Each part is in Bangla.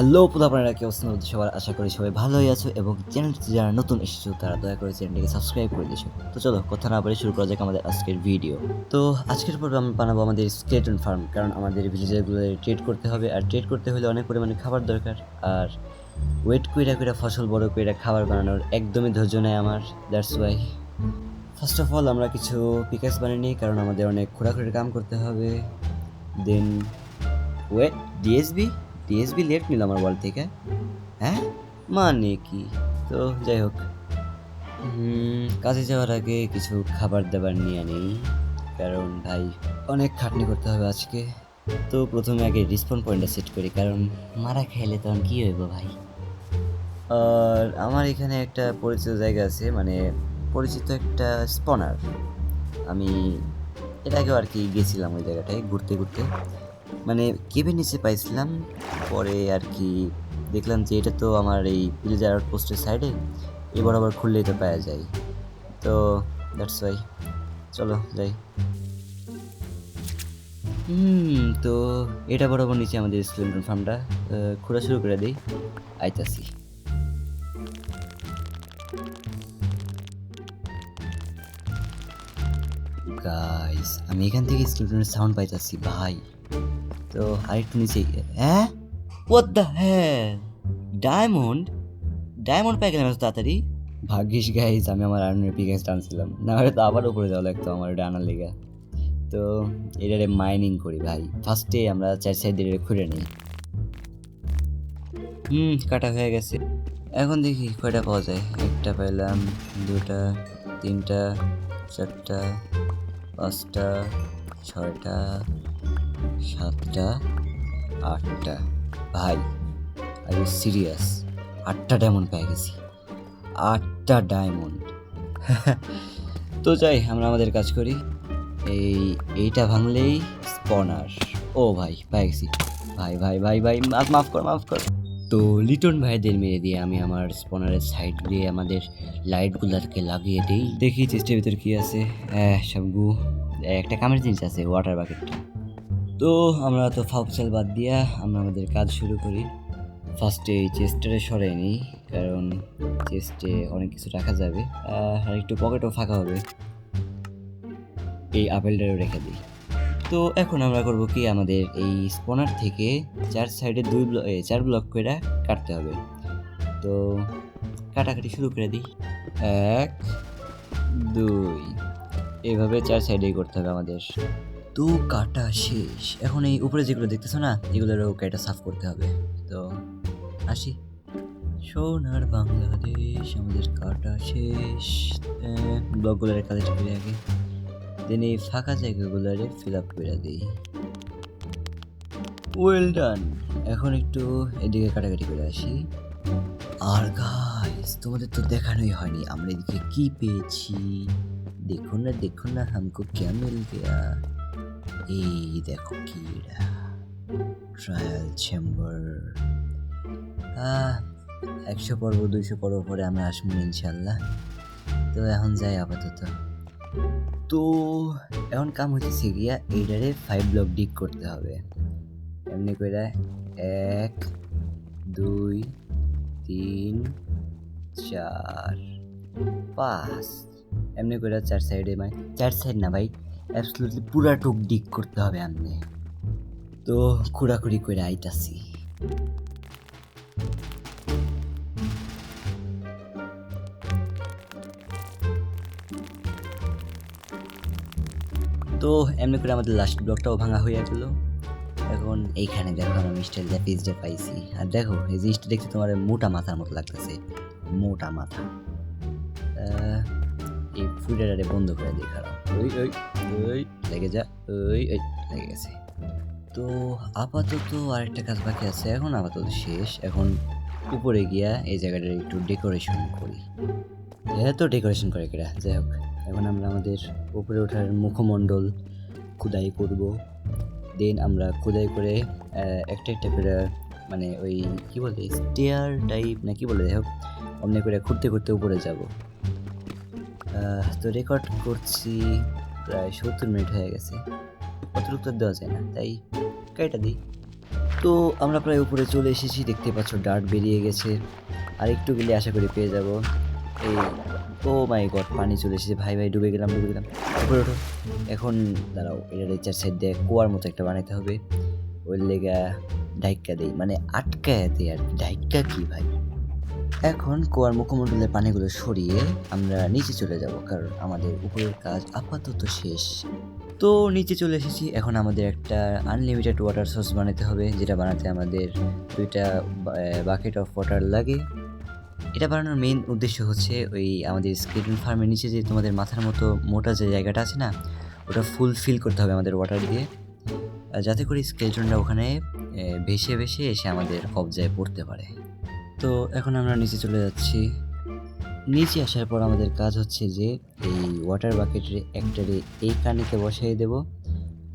হ্যালো আপনারা কি অবস্থা সবার, আশা করি সবাই ভালোই আছো এবং চ্যানেলটি যারা নতুন এসেছো তারা দয়া করে চ্যানেলটিকে সাবস্ক্রাইব করে দিয়েছো। তো চলো কথা না বলে শুরু করা যাক আমাদের আজকের ভিডিও। তো আজকের পর্বে আমি বানাবো আমাদের স্কেলেটন ফার্ম, কারণ আমাদের ভিলেজারগুলো ট্রেড করতে হবে, আর ট্রেড করতে হলে অনেক পরিমাণে খাবার দরকার। আর ওয়েট কইরা কইরা ফসল বড় কইরা খাবার বানানোর একদমই ধৈর্য নেই আমার, that's why first of all আমরা কিছু পিকাস বানিয়ে নিই, কারণ আমাদের অনেক খোঁড়াখুড়ির কাম করতে হবে। দেন ওয়েট, ডিএসবি লেট নিল আমার ওয়াল থেকে, হ্যাঁ মানে কি? তো যাই হোক, কাজে যাওয়ার আগে কিছু খাবার দাবার নিয়ে নিই, কারণ ভাই অনেক খাটনি করতে হবে আজকে। তো প্রথমে আগে রিসপন পয়েন্টটা সেট করি, কারণ মারা খাইলে তখন কী হইব ভাই। আর আমার এখানে একটা পরিচিত জায়গা আছে, মানে পরিচিত একটা স্পনার। আমি এর আগেও আর কি গেছিলাম ওই জায়গাটায় ঘুরতে ঘুরতে, মানে কেবিন নিচে পাইছিলাম। পরে আর কি দেখলাম যে এটা তো আমার এই ভিলেজার আউটপোস্টের সাইডে, এবার আবার খুললেই তো পাওয়া যায়। তো দ্যাটস ওয়াই চলো যাই। তো এটা বরাবর নিচে আমাদের স্কেলেটন ফার্মটা খোঁড়া শুরু করে দিই, আইতাছি। গাইস আমি এখান থেকে স্কেলেটনের সাউন্ড পাইতাছি ভাই। তো আরেকটু নিচে, হ্যাঁ what the hell, diamond diamond পেয়ে গেলাম এত তাড়াতাড়ি। ভাগ্যিস গাইজ আমি আমার আর্নের পিকেন্স টানছিলাম, না হলে তো আবার উপরে যাওয়া লাগতো আমার এটা আনার লেগে। তো এটারে মাইনিং করি ভাই, ফার্স্টে আমরা 4 সাইড দিয়ে খুঁড়ে নিই। কাটা হয়ে গেছে। এখন দেখি কয়টা পাওয়া যায়। একটা পাইলাম, দুটা, তিনটা, চারটা, পাঁচটা, ছয়টা, সাতটা, আটটা। ভাই আর ইউ সিরিয়াস? 8টা ডায়মন্ড পেয়ে গেছি, 8টা ডায়মন্ড। তো যাই আমরা আমাদের কাজ করি। এইটা ভাঙলেই স্পনার। ও ভাই পেয়ে গেছি। ভাই ভাই ভাই ভাই মাফ কর। তো লিটন ভাইদের মেরে দিয়ে আমি আমার স্পনারের সাইড দিয়ে আমাদের লাইটগুলোকে লাগিয়ে দিই। দেখি চেষ্টের ভিতর কি আছে। সব গু, একটা কামের জিনিস আছে, ওয়াটার বাকেটটা। তো আমরা তো ফাউচাল বাদ দিয়া আমরা আমাদের কাজ শুরু করি। ফার্স্টে এই চেস্টটারে সরাই নিই, কারণ চেস্টে অনেক কিছু রাখা যাবে, আর একটু পকেটও ফাঁকা হবে। এই আপেলটারও রেখে দিই। তো এখন আমরা করব কি, আমাদের এই স্পনার থেকে 4 সাইডে 4 ব্লক করে কাটতে হবে। তো কাটাকাটি শুরু করে দিই। 1 2, এইভাবে 4 সাইডেই করতে হবে আমাদের। তো কাটা শেষ। এখন এই উপরে যেগুলো দেখতেছো না, এগুলোরও কাটা সাফ করতে হবে। তো আসি। সোনার বাংলাদেশ আমাদের কাটা শেষ। ব্লকগুলোরে কালেক্ট করে আগে, দেন এই ফাঁকা জায়গাগুলোরে ফিল আপ করে দিই। Well done. এখন একটু এদিকে কাটাকাটি করে আসি। আর গাইস তোমাদের তো দেখানোই হয়নি আমরা এদিকে কি পেয়েছি। দেখো না হামকো ক্যা মিল গয়া। এই দেখো কি ট্রায়াল চেম্বার। 100 পর্ব 200 পর্ব পরে আমরা আসবো ইনশাল্লাহ। তো এখন যাই আপাতত। তো এখন কাম হইতেছে গিয়া এইটারে 5 ব্লক ডিগ করতে হবে। এমনি করে 1 2 3 4 5, এমনি করে 4 সাইডে, মানে 4 সাইড না ভাই, অ্যাবসলিউটলি পুরা টুক ডিগ করতে হবে এমনি। তো খুঁড়াখুড়ি করে আইতাছি। তো এমনি করে আমাদের লাস্ট ব্লকটাও ভাঙা হয়ে গেল। এখন এইখানে দেখো আমরা মিস্টার ল্যাপিসটা পাইছি, আর দেখো এই জিনিসটা দেখতে তোমার মোটা মাথার মতো লাগতেছে, মোটা মাথা। এই ফুটারে বন্ধ করে দিই, খারাপ ওই লেগে যা, ওই লেগে গেছে। তো আপাতত আরেকটা কাজ বাকি আছে, এখন আপাতত শেষ। এখন উপরে গিয়া এই জায়গাটার একটু ডেকোরেশন করি। তো ডেকোরেশন করে কেরা, যাই হোক এখন আমরা আমাদের উপরে ওঠার মুখমণ্ডল খোদাই করব। দেন আমরা খোদাই করে একটা করে, মানে ওই কি বলে স্টেয়ার টাইপ না কি বলে, যাই হোক অমনি করে ঘুরতে ঘুরতে উপরে যাব। তো রেকর্ড করছি প্রায় 70 মিনিট হয়ে গেছে, কত উত্তর দেওয়া যায় না, তাই কেটে দিই। তো আমরা প্রায় উপরে চলে এসেছি, দেখতে পাচ্ছ ডার্ট বেরিয়ে গেছে, আর একটু গেলে আশা করি পেয়ে যাব এই। ও মাই গড, পানি চলে এসেছে ভাই, ডুবে গেলাম। উপরে ওঠো। এখন দাঁড়াও, এটার চার সাইড দিয়ে কুয়ার মতো একটা বানাইতে হবে। ওই লেগা ঢাইক্কা দেই, মানে আটকায় দেই আর কি। ঢাইক্কা কি ভাই? এখন কুয়ার মুখমণ্ডলের পানিগুলো সরিয়ে আমরা নিচে চলে যাব, কারণ আমাদের উপরের কাজ আপাতত শেষ। তো নিচে চলে এসেছি, এখন আমাদের একটা আনলিমিটেড ওয়াটার সোর্স বানাতে হবে, যেটা বানাতে আমাদের 2টা বাকেট অফ ওয়াটার লাগে। এটা বানানোর মেইন উদ্দেশ্য হচ্ছে ওই আমাদের স্কেলিটন ফার্মের নিচে যে তোমাদের মাথার মতো মোটা যে জায়গাটা আছে না, ওটা ফুল ফিল করতে হবে আমাদের ওয়াটার দিয়ে, যাতে করে স্কেলিটনটা ওখানে ভেসে ভেসে এসে আমাদের কবজায় পড়তে পারে। তো এখন আমরা নিচে চলে যাচ্ছি। নিচে আসার পর আমাদের কাজ হচ্ছে যে এই ওয়াটার বাকেটের একটারে এই কানিতে বসাই দেব,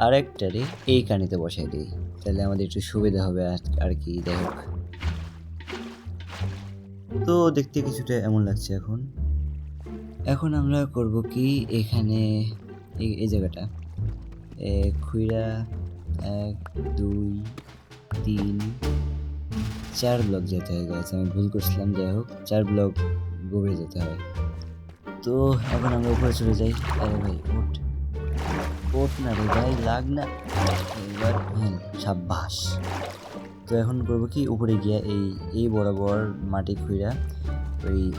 আর একটারে এই কানিতে বসাই দিই, তাহলে আমাদের একটু সুবিধা হবে আর কি। যাই হোক, তো দেখতে কিছুটা এমন লাগছে। এখন আমরা করব কি, এখানে এই জায়গাটা খুইরা 1 2 3 4 ব্লক যেতে হয় গাইস, আমি ভুল করছিলাম। যাই হোক, 4 ব্লক গভীরে যেতে হয়। তো এখন আমরা উপরে চলে যাই। আরে ভাই ওঠ না রে ভাই, লাগ না এবার। হ্যাঁ, সাব্বাস। তো এখন করবো কি, উপরে গিয়া এই বরাবর মাটি খুঁড়া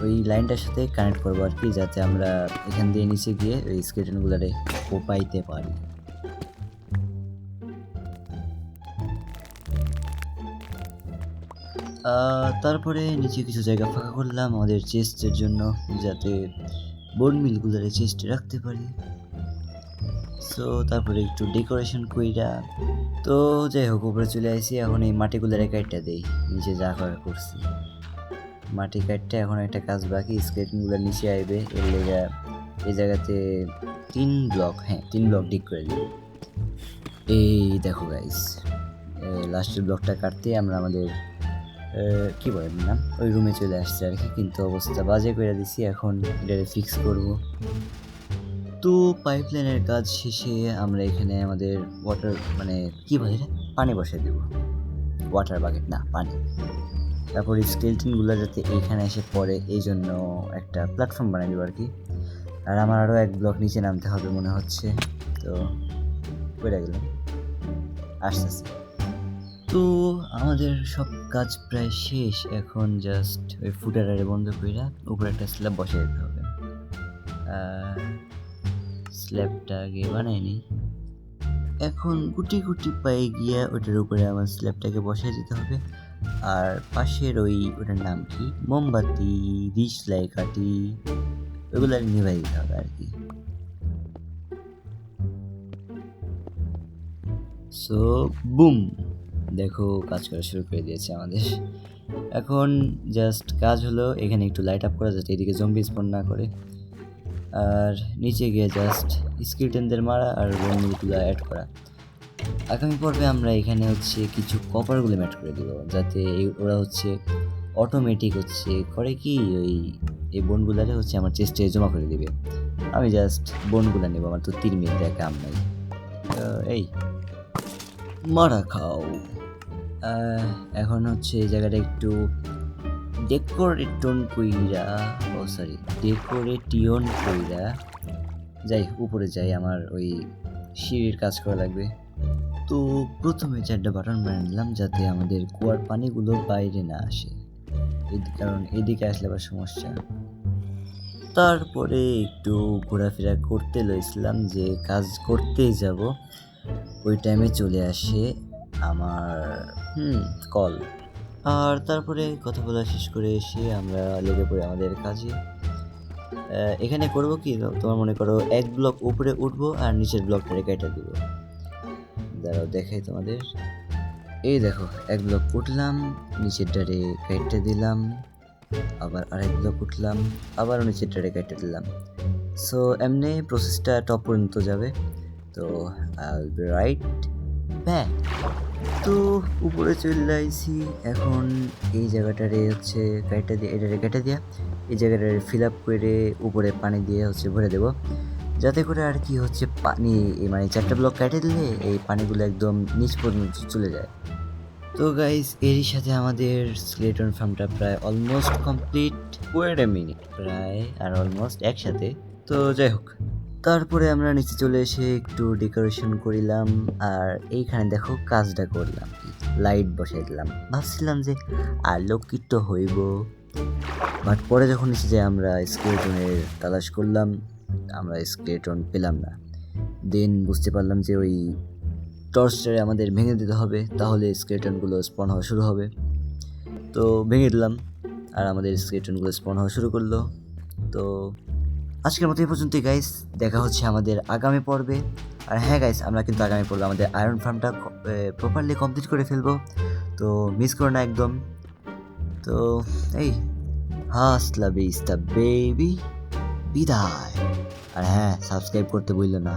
ওই লাইনটার সাথে কানেক্ট করবো আর কি, যাতে আমরা এখান দিয়ে নিচে গিয়ে ওই স্কেলেটনগুলোরে কোপাইতে পারি। তারপরে নিচে কিছু জায়গা ফাঁকা করলাম আমাদের চেস্টের জন্য, যাতে বোন মিলগুলোরে চেস্টে রাখতে পারি। সো তারপরে একটু ডেকোরেশন কইরা, তো যাই হোক উপরে চলে আসি। এখন এই মাটিগুলোরে কাটটা দেই, নিচে যা করা করছি মাটি কাটতে। এখন একটা কাজ বাকি, স্কেলেটনগুলো নিচে আইবে, এর লেগা এই জায়গাতে 3 ব্লক ডিক করে দিব। এই দেখো গাইস, লাস্টের ব্লকটা কাটতে আমরা আমাদের কি বলেন না ওই রুমে চলে আসছে আর কি, কিন্তু অবস্থা বাজে করে দিছি। এখন এটারে ফিক্স করব। তো পাইপলাইনের কাজ শেষে আমরা এখানে আমাদের ওয়াটার মানে কি বলে এটা, পানি বসাই দেব। ওয়াটার বাকেট না, পানি। তারপর স্কেলটনগুলো যাতে এইখানে এসে পড়ে, এই জন্য একটা প্ল্যাটফর্ম বানিয়ে দেবো আর কি। আর আমার আরও 1 ব্লক নিচে নামতে হবে মনে হচ্ছে, তো পড়ে গেলাম, আসতেছে। তো আমাদের সব কাজ প্রায় শেষ, এখন জাস্ট ওই ফুটারে বন্ধ করে উপরে একটা স্ল্যাব বসিয়ে দিতে হবে। স্ল্যাবটা আগে বানাইনি, এখন গুটি গুটি পায়ে গিয়ে ওটার উপরে আমার স্ল্যাবটাকে বসিয়ে দিতে হবে। আর পাশের ওটার নাম কি, মোমবাতি, রিসলাই কাঠি, ওইগুলো নিভাই দিতে হবে আর কি। সো বুম, দেখো কাজ করা শুরু করে দিয়েছে আমাদের। এখন জাস্ট কাজ হলো এখানে একটু লাইট আপ করা, যাতে এদিকে জম্বি স্পন না করে, আর নিচে গিয়ে জাস্ট স্কেলেটনদের মারা আর বন্ধুগুলো অ্যাড করা। আগামী পর্বে আমরা এখানে হচ্ছে কিছু কপারগুলো অ্যাড করে দেবো, যাতে ওরা হচ্ছে অটোমেটিক হচ্ছে করে কি এই বোনগুলারে হচ্ছে আমার চেস্টে জমা করে দিবে। আমি জাস্ট বোনগুলা নেবো, আমার তো 3 মিনিট কাম নাই। এই মারা খাও। এখন হচ্ছে এই জায়গাটা একটু ডেকোরেটিয়ন কইরা যাই, উপরে যাই, আমার ওই সিঁড়ির কাজ করা লাগবে। তো প্রথমে 4টা বাটন বানিয়ে নিলাম, যাতে আমাদের কুয়ার পানিগুলো বাইরে না আসে, কারণ এদিকে আসলে আবার সমস্যা। তারপরে একটু ঘোরাফেরা করতে লইছিলাম, যে কাজ করতেই যাব, ওই টাইমে চলে আসে আমার কল। আর তারপরে কথা বলা শেষ করে এসে আমরা লেগে পড়ি আমাদের কাজে। এখানে করব কি, তোমার মনে করো 1 ব্লক উপরে উঠবো আর নিচের ব্লকটারে কেটে দিব। দাঁড়াও দেখাই তোমাদের, এই দেখো 1 ব্লক উঠলাম, নিচেরটারে কেটে দিলাম, আবার আরেক ব্লক উঠলাম, আবার নিচেরটারে কেটে দিলাম। সো এমনি প্রসেসটা টপ পর্যন্ত যাবে। তো I will be right back. তো উপরে চলে আইছি, এখন এই জায়গাটারে হচ্ছে এটারে কেটে দিয়া এই জায়গাটারে ফিল আপ করে উপরে পানি দিয়ে হচ্ছে ভরে দেব, যাতে করে আর কি হচ্ছে পানি মানে 4টা ব্লক কেটে দিলে এই পানিগুলো একদম নিচ পর্যন্ত চলে যায়। তো গাইস এরই সাথে আমাদের স্কেলেটন ফার্মটা প্রায় almost complete. Wait a minute, প্রায় আর অলমোস্ট একসাথে। তো যাই হোক, তারপরে আমরা নিচে চলে এসে একটু ডেকোরেশন করিলাম, আর এইখানে দেখো কাজটা করলাম, লাইট বসাই দিলাম। ভাবছিলাম যে আলোকিত হইব, বাট পরে যখন নিচে যাই আমরা স্কেলেটনের তালাশ করলাম, আমরা স্কেলেটন পেলাম না। দেন বুঝতে পারলাম যে ওই টর্চটারে আমাদের ভেঙে দিতে হবে, তাহলে স্কেলেটনগুলো স্পন হওয়া শুরু হবে। তো ভেঙে দিলাম, আর আমাদের স্কেলেটনগুলো স্পন হওয়া শুরু করলো। তো আজকের মতো এই পর্যন্তই গাইস, দেখা হচ্ছে আমাদের আগামী পর্বে। আর হ্যাঁ গাইস, আমরা কিন্তু আগামী পর্বে আমাদের আয়রন ফার্মটা প্রপারলি কমপ্লিট করে ফেলবো, তো মিস করো না একদম। তো এই হাসলা বিস্তা বেবি, বিদায়। আর হ্যাঁ, সাবস্ক্রাইব করতে ভুললো না।